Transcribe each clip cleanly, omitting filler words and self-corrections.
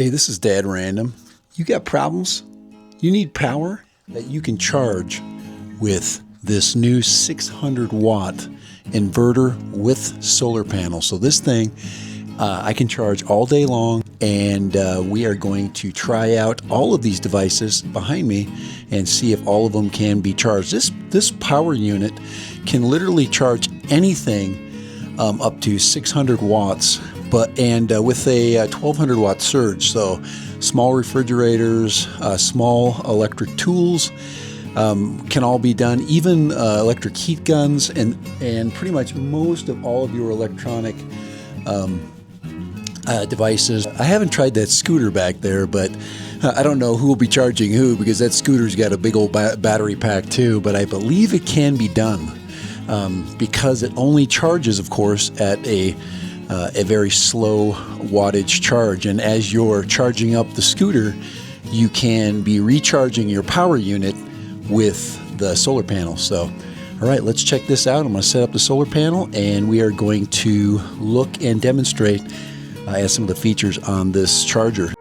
Hey, this is Dad Random. You got problems? You need power that you can charge with this new 600 watt inverter with solar panels. So this thing I can charge all day long, and we are going to try out all of these devices behind me and see if all of them can be charged. This power unit can literally charge anything up to 600 watts, with a 1200 watt surge. So small refrigerators, small electric tools can all be done, even electric heat guns, and pretty much most of all of your electronic devices. I haven't tried that scooter back there, but I don't know who will be charging who, because that scooter's got a big old battery pack too, but I believe it can be done because it only charges, of course, at a very slow wattage charge. And as you're charging up the scooter, you can be recharging your power unit with the solar panel. So, all right, let's check this out. I'm going to set up the solar panel, and we are going to look and demonstrate some of the features on this charger.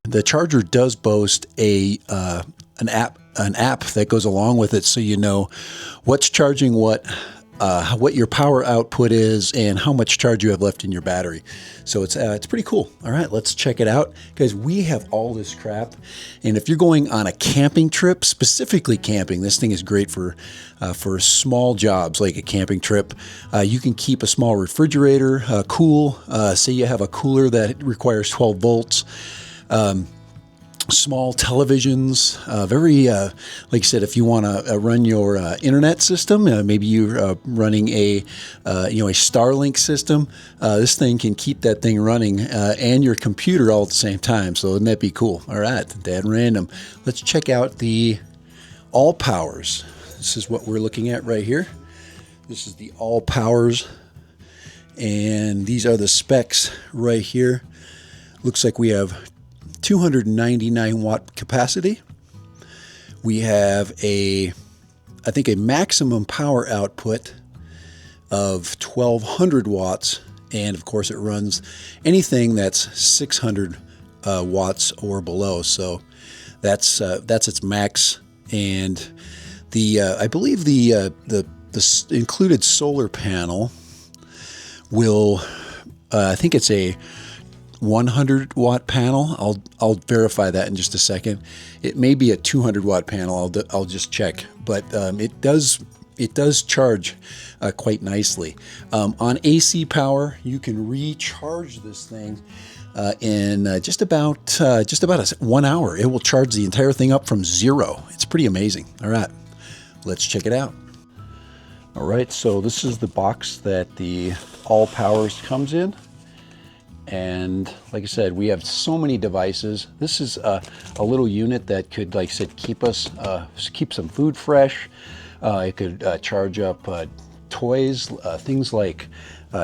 The charger does boast an app that goes along with it, so you know what's charging what your power output is, and how much charge you have left in your battery. So it's pretty cool. All right, let's check it out, guys. We have all this crap, and if you're going on a camping trip, specifically camping, this thing is great for small jobs like a camping trip. You can keep a small refrigerator cool. Say you have a cooler that requires 12 volts. Small televisions, like I said, if you want to run your internet system, maybe you're running a Starlink system, this thing can keep that thing running and your computer all at the same time. So wouldn't that be cool? All right, Dad Random. Let's check out the AllPowers. This is what we're looking at right here. This is the AllPowers, and these are the specs right here. Looks like we have 299 watt capacity. We have I think a maximum power output of 1200 watts, and of course it runs anything that's 600 watts or below. So that's its max. And I believe the included solar panel will, I think it's a 100 watt panel. I'll verify that in just a second. It may be a 200 watt panel. I'll just check, but it does charge quite nicely. On AC power, you can recharge this thing in just about 1 hour. It will charge the entire thing up from zero. It's pretty amazing. All right, let's check it out. All right, so this is the box that the AllPowers comes in. And like I said, we have so many devices. This is a little unit that could, like I said, keep some food fresh. It could charge up toys, things like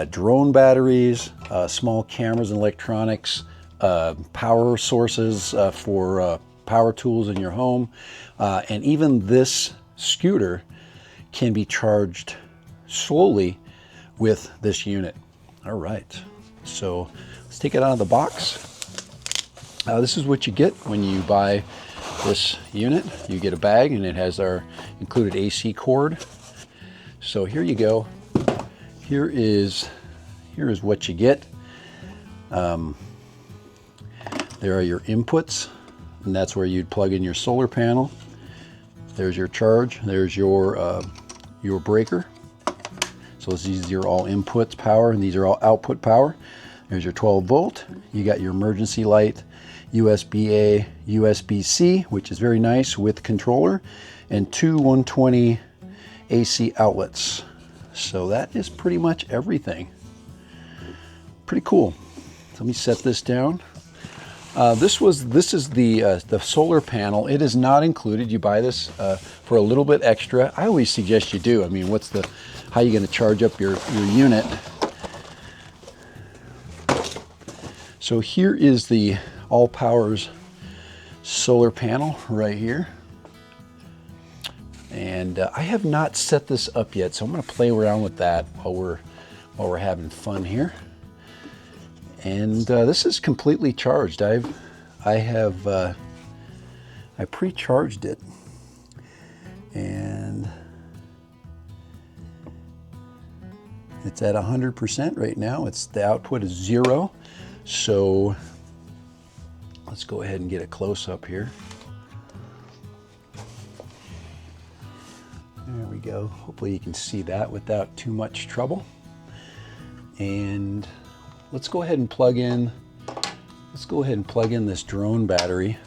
drone batteries, small cameras and electronics, power sources for power tools in your home. And even this scooter can be charged slowly with this unit. All right. So let's take it out of the box. This is what you get when you buy this unit. You get a bag, and it has our included AC cord. So here you go. Here is what you get. There are your inputs, and that's where you'd plug in your solar panel. There's your charge. There's your breaker. So these are all inputs power, and these are all output power. There's your 12 volt. You got your emergency light, USB-A, USB-C, which is very nice with controller, and two 120 AC outlets. So that is pretty much everything. Pretty cool. So let me set this down. This is the solar panel. It is not included. You buy this for a little bit extra. I always suggest you do. I mean, how are you going to charge up your unit? So here is the AllPowers solar panel right here. And I have not set this up yet, so I'm going to play around with that while we're having fun here. And this is completely charged. I pre-charged it, and it's at 100% right now. The output is 0. So let's go ahead and get a close up here. There we go. Hopefully you can see that without too much trouble. And let's go ahead and plug in this drone battery.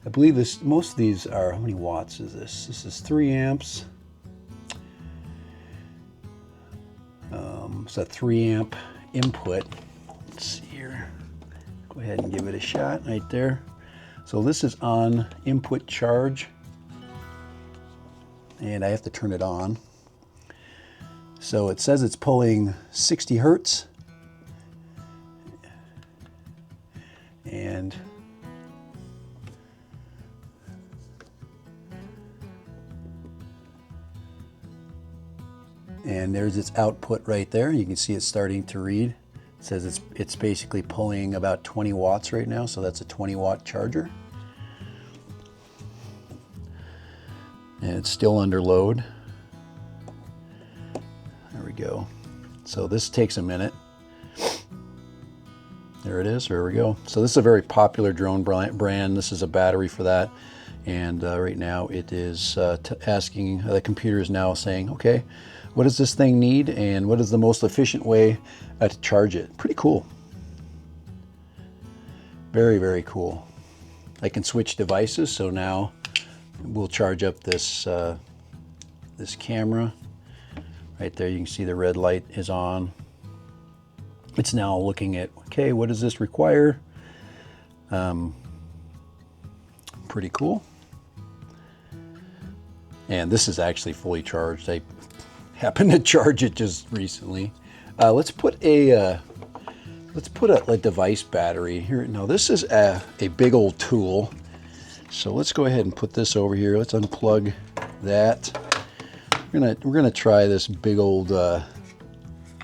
I believe most of these are, how many watts is this? This is 3 amps. It's a 3 amp input. Let's see here. Go ahead and give it a shot right there. So this is on input charge, and I have to turn it on. So it says it's pulling 60 hertz, and there's its output right there. You can see it's starting to read. It says it's basically pulling about 20 watts right now, so that's a 20-watt charger. And it's still under load. There we go. So this takes a minute. There it is. There we go. So this is a very popular drone brand. This is a battery for that. And right now it is asking, the computer is now saying, okay, what does this thing need, and what is the most efficient way to charge it? Pretty cool. Very, very cool. I can switch devices, so now we'll charge up this this camera. Right there, you can see the red light is on. It's now looking at, okay, what does this require? Pretty cool. And this is actually fully charged. I happened to charge it just recently. Let's put a device battery here. Now this is a big old tool. So let's go ahead and put this over here. Let's unplug that. We're gonna try this big old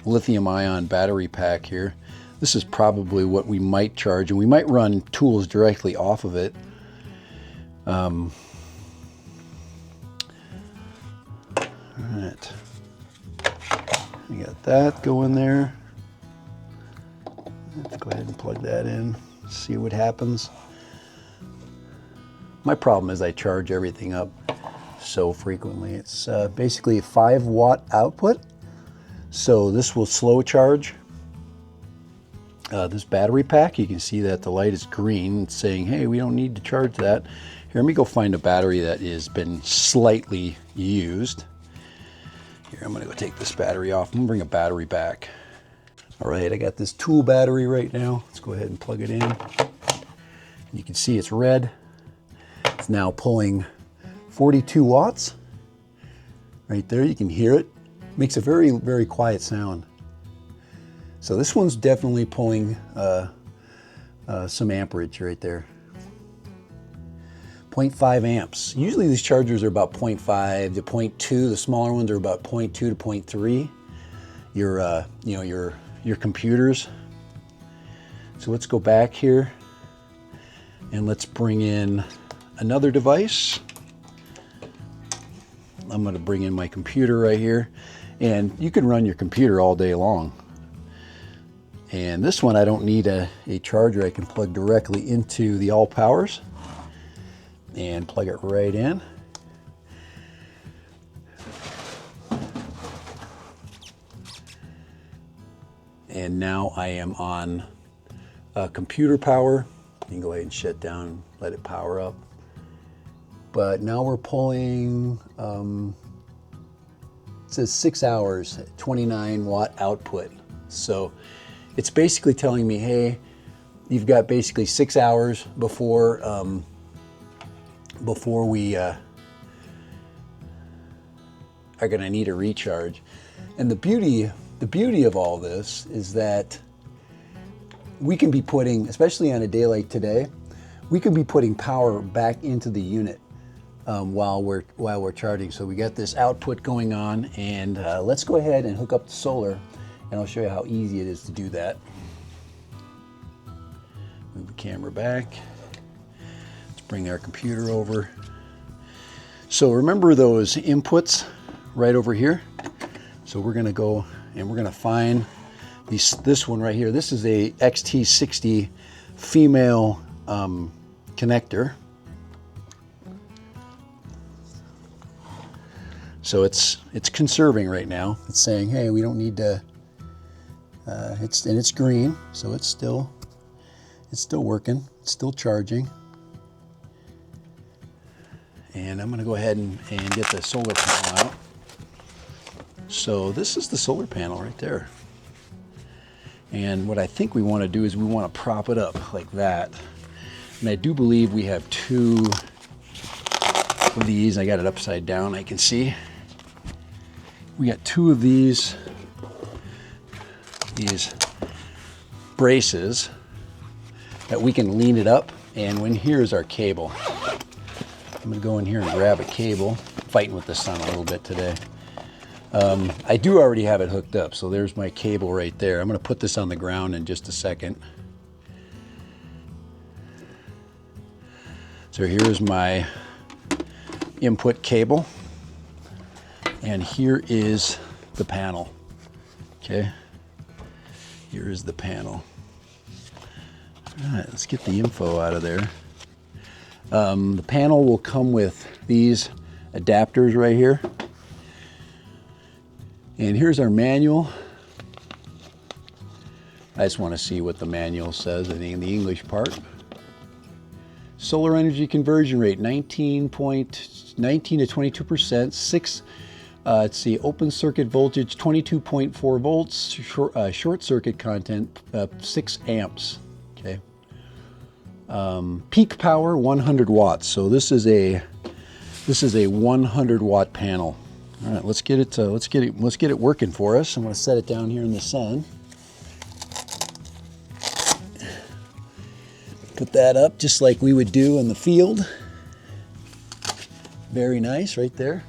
lithium-ion battery pack here. This is probably what we might charge, and we might run tools directly off of it. All right. We got that going there. Let's go ahead and plug that in, see what happens. My problem is I charge everything up so frequently. It's basically a 5-watt output. So this will slow charge this battery pack. You can see that the light is green. It's saying, hey, we don't need to charge that. Here, let me go find a battery that has been slightly used. Here, I'm gonna go take this battery off. I'm gonna bring a battery back. All right, I got this tool battery right now. Let's go ahead and plug it in. You can see it's red. It's now pulling 42 watts. Right there, you can hear it. Makes a very, very quiet sound. So this one's definitely pulling some amperage right there. 0.5 amps. Usually these chargers are about 0.5 to 0.2. The smaller ones are about 0.2 to 0.3. Your computers. So let's go back here and let's bring in another device. I'm going to bring in my computer right here, and you can run your computer all day long. And this one I don't need a charger. I can plug directly into the AllPowers and plug it right in. And now I am on computer power. You can go ahead and shut down, let it power up. But now we're pulling, it says 6 hours, 29-watt output. So it's basically telling me, hey, you've got basically 6 hours before we are gonna need a recharge. And the beauty of all this is that we can be putting, especially on a day like today, we can be putting power back into the unit. while we're charging. So we got this output going on, and let's go ahead and hook up the solar, and I'll show you how easy it is to do that. Move the camera back. Let's bring our computer over. So remember those inputs right over here? So we're gonna go and we're gonna find this one right here. This is a XT60 female connector. So it's conserving right now. It's saying, hey, we don't need to. It's green, so it's still working. It's still charging. And I'm going to go ahead and get the solar panel out. So this is the solar panel right there. And what I think we want to do is we want to prop it up like that. And I do believe we have two of these. I got it upside down, I can see. We got two of these braces that we can lean it up. And when here's our cable. I'm gonna go in here and grab a cable. Fighting with the sun a little bit today. I do already have it hooked up, so there's my cable right there. I'm gonna put this on the ground in just a second. So here's my input cable, and here is the panel. Okay, here is the panel. All right, let's get the info out of there. The panel will come with these adapters right here. And here's our manual. I just want to see what the manual says, I think, in the English part. Solar energy conversion rate, 19 to 22%. Let's see, open circuit voltage, 22.4 volts. Short circuit content, 6 amps. Okay. Peak power 100 watts. So this is a 100 watt panel. All right, let's get it working for us. I'm going to set it down here in the sun. Put that up just like we would do in the field. Very nice right there.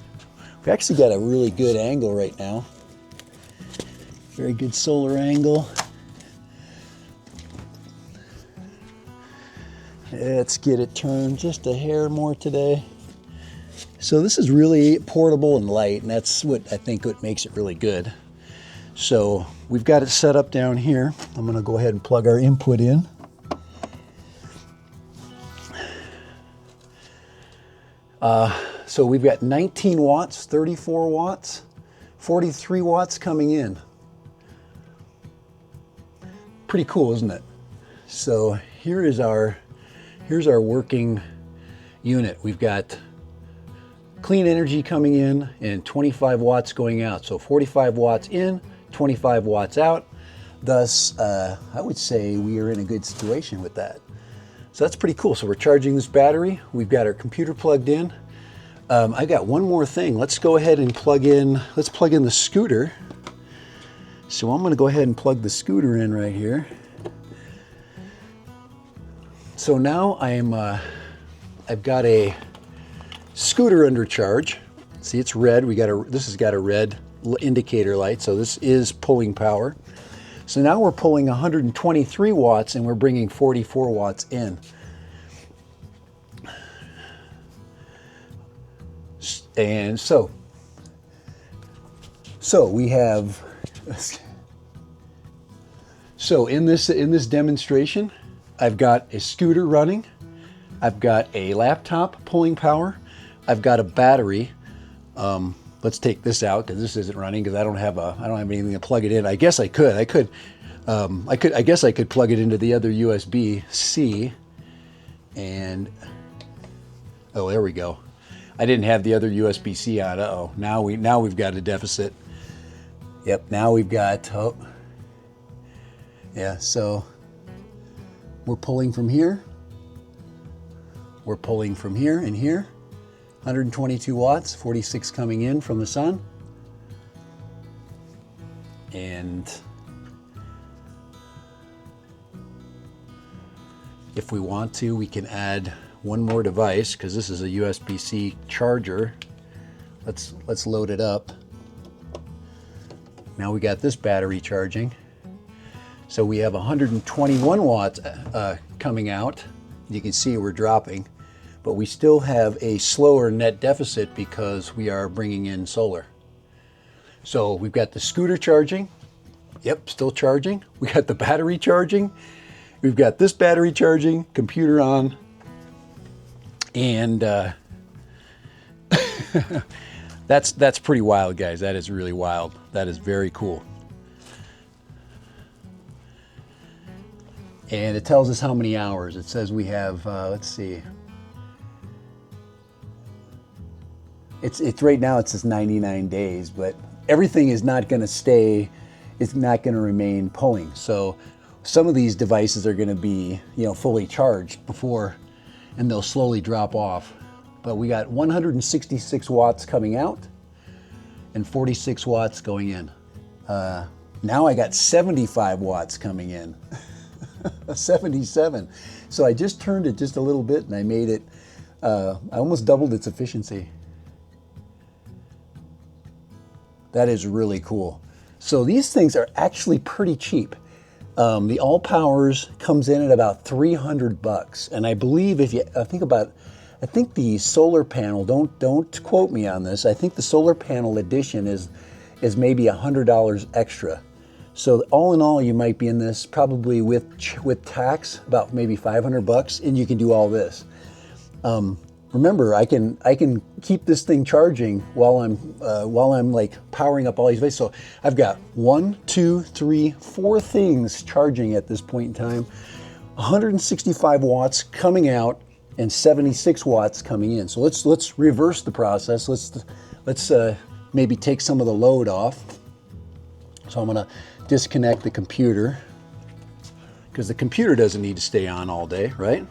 We actually got a really good angle right now. Very good solar angle. Let's get it turned just a hair more today. So this is really portable and light, and that's what I think what makes it really good. So we've got it set up down here. I'm going to go ahead and plug our input in. So we've got 19 watts, 34 watts, 43 watts coming in. Pretty cool, isn't it? So here's our working unit. We've got clean energy coming in and 25 watts going out. So 45 watts in, 25 watts out. Thus, I would say we are in a good situation with that. So that's pretty cool. So we're charging this battery. We've got our computer plugged in. I got one more thing. Let's go ahead and plug in the scooter. So I'm going to go ahead and plug the scooter in right here. So now I've got a scooter under charge. See, it's red. This has got a red indicator light, so this is pulling power. So now we're pulling 123 watts and we're bringing 44 watts in. And so we have, so in this demonstration, I've got a scooter running, I've got a laptop pulling power, I've got a battery. Let's take this out because this isn't running because I don't have anything to plug it in. I guess I could. I could plug it into the other USB-C, and oh, there we go. I didn't have the other USB-C on. Uh-oh. Now we've got a deficit. Yep. Now we've got. Oh. Yeah. So we're pulling from here. We're pulling from here and here. 122 watts, 46 coming in from the sun. And if we want to, we can add one more device, because this is a USB-C charger. Let's load it up. Now we got this battery charging. So we have 121 watts coming out. You can see we're dropping, but we still have a slower net deficit because we are bringing in solar. So we've got the scooter charging. Yep, still charging. We got the battery charging. We've got this battery charging, computer on, and that's pretty wild, guys. That is really wild. That is very cool. And it tells us how many hours. It says we have, let's see. It's right now it says 99 days, but everything is not going to stay. It's not going to remain pulling. So some of these devices are going to be, fully charged before, and they'll slowly drop off. But we got 166 watts coming out and 46 watts going in. Now I got 75 watts coming in. 77. So I just turned it just a little bit and I made it, I almost doubled its efficiency. That is really cool. So these things are actually pretty cheap. The AllPowers comes in at about 300 bucks. And I believe if you I think the solar panel, don't quote me on this, I think the solar panel edition is maybe $100 extra. So all in all, you might be in this probably with tax about maybe 500 bucks, and you can do all this. Remember, I can keep this thing charging while I'm like powering up all these devices. So I've got 1, 2, 3, 4 things charging at this point in time. 165 watts coming out and 76 watts coming in. So let's reverse the process. Let's maybe take some of the load off. So I'm gonna disconnect the computer, because the computer doesn't need to stay on all day, right?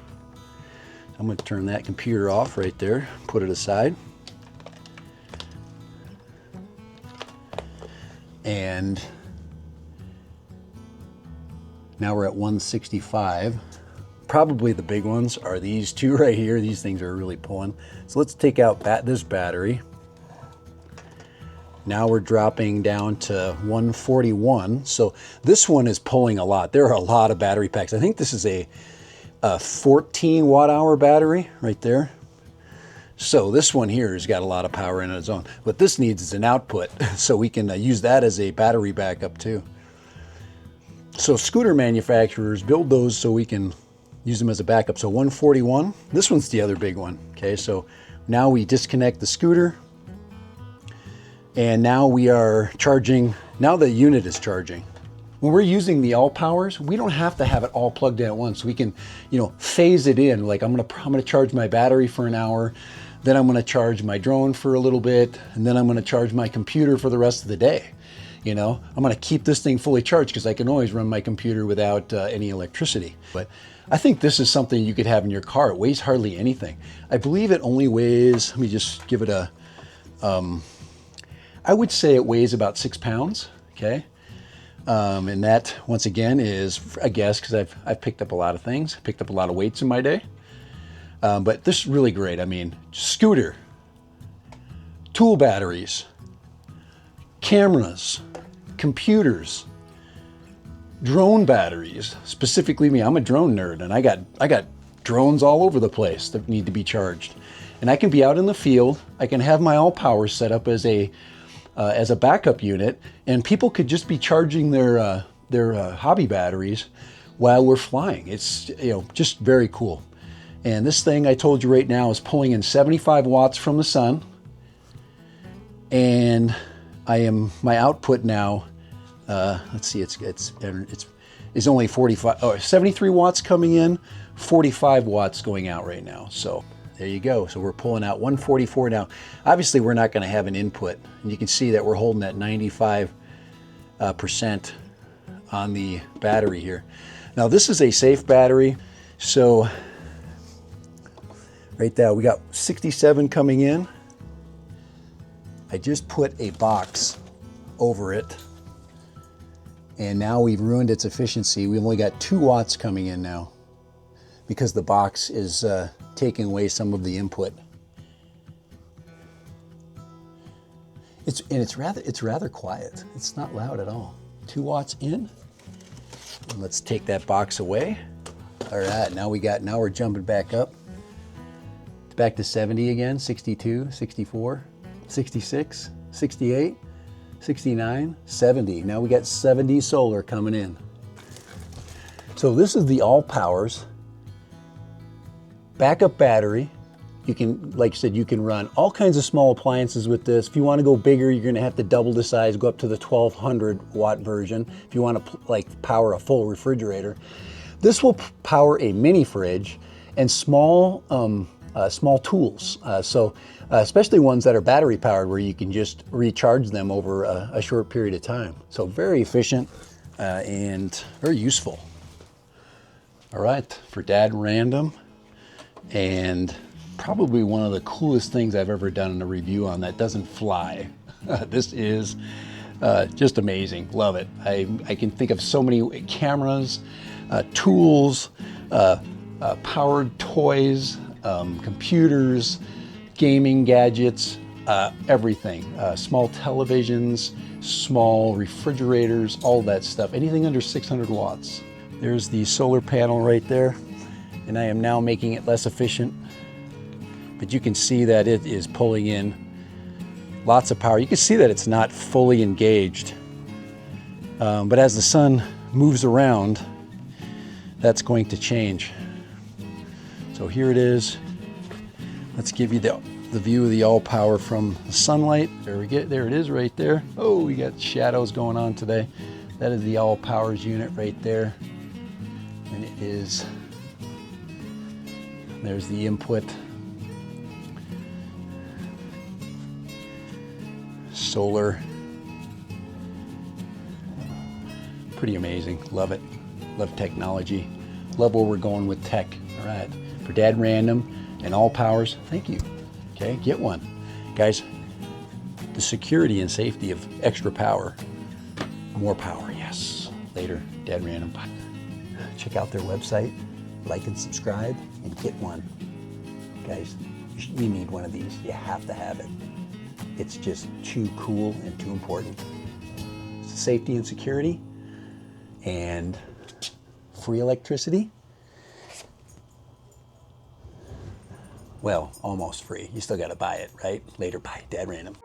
I'm going to turn that computer off right there, put it aside. And now we're at 165. Probably the big ones are these two right here. These things are really pulling. So let's take out this battery. Now we're dropping down to 141. So this one is pulling a lot. There are a lot of battery packs. I think this is a 14 watt hour battery right there. So this one here has got a lot of power in its own. What this needs is an output, so we can use that as a battery backup too. So scooter manufacturers build those so we can use them as a backup. So 141, this one's the other big one. Okay, so now we disconnect the scooter. And now we are charging, now the unit is charging. When we're using the AllPowers, we don't have to have it all plugged in at once. We can, phase it in. Like I'm gonna charge my battery for an hour, then I'm gonna charge my drone for a little bit, and then I'm gonna charge my computer for the rest of the day. I'm gonna keep this thing fully charged because I can always run my computer without any electricity. But I think this is something you could have in your car. It weighs hardly anything. I believe it only weighs, let me just give it a, I would say it weighs about 6 pounds, okay? And that, once again, is a guess because I've picked up a lot of things, picked up a lot of weights in my day. But this is really great. I mean, scooter, tool batteries, cameras, computers, drone batteries, specifically me. I'm a drone nerd, and I got drones all over the place that need to be charged. And I can be out in the field. I can have my AllPowers set up as a backup unit, and people could just be charging their hobby batteries while we're flying. It's just very cool. And this thing I told you right now is pulling in 75 watts from the sun, and my output now. Let's see, it's only 73 watts coming in, 45 watts going out right now. So there you go. So we're pulling out 144 now. Obviously, we're not going to have an input. And you can see that we're holding at 95% on the battery here. Now, this is a safe battery. So right there, we got 67 coming in. I just put a box over it. And now we've ruined its efficiency. We've only got 2 watts coming in now. because the box is taking away some of the input. It's rather quiet. It's not loud at all. 2 watts in. And let's take that box away. All right, now we're jumping back up. It's back to 70 again, 62, 64, 66, 68, 69, 70. Now we got 70 solar coming in. So this is the AllPowers backup battery. You can, like I said, you can run all kinds of small appliances with this. If you want to go bigger, you're going to have to double the size, go up to the 1200 watt version. If you want to like power a full refrigerator, this will power a mini fridge and small tools. Especially ones that are battery powered, where you can just recharge them over a short period of time. So very efficient and very useful. All right, for Dad Random, and probably one of the coolest things I've ever done in a review on that doesn't fly. This is just amazing. Love it. I can think of so many cameras, tools, powered toys, computers, gaming gadgets, everything. Small televisions, small refrigerators, all that stuff. Anything under 600 watts. There's the solar panel right there, and I am now making it less efficient. But you can see that it is pulling in lots of power. You can see that it's not fully engaged. But as the sun moves around, that's going to change. So here it is. Let's give you the view of the AllPower from the sunlight. There it is right there. Oh, we got shadows going on today. That is the AllPowers unit right there. And it is, there's the input. Solar. Pretty amazing. Love it. Love technology. Love where we're going with tech. All right. For Dad Random and AllPowers, thank you. Okay, get one. Guys, the security and safety of extra power. More power, yes. Later, Dad Random. Check out their website, like and subscribe, and get one. Guys, you need one of these. You have to have it. It's just too cool and too important. Safety and security and free electricity. Well, almost free. You still got to buy it, right? Later, bye. Dad Random.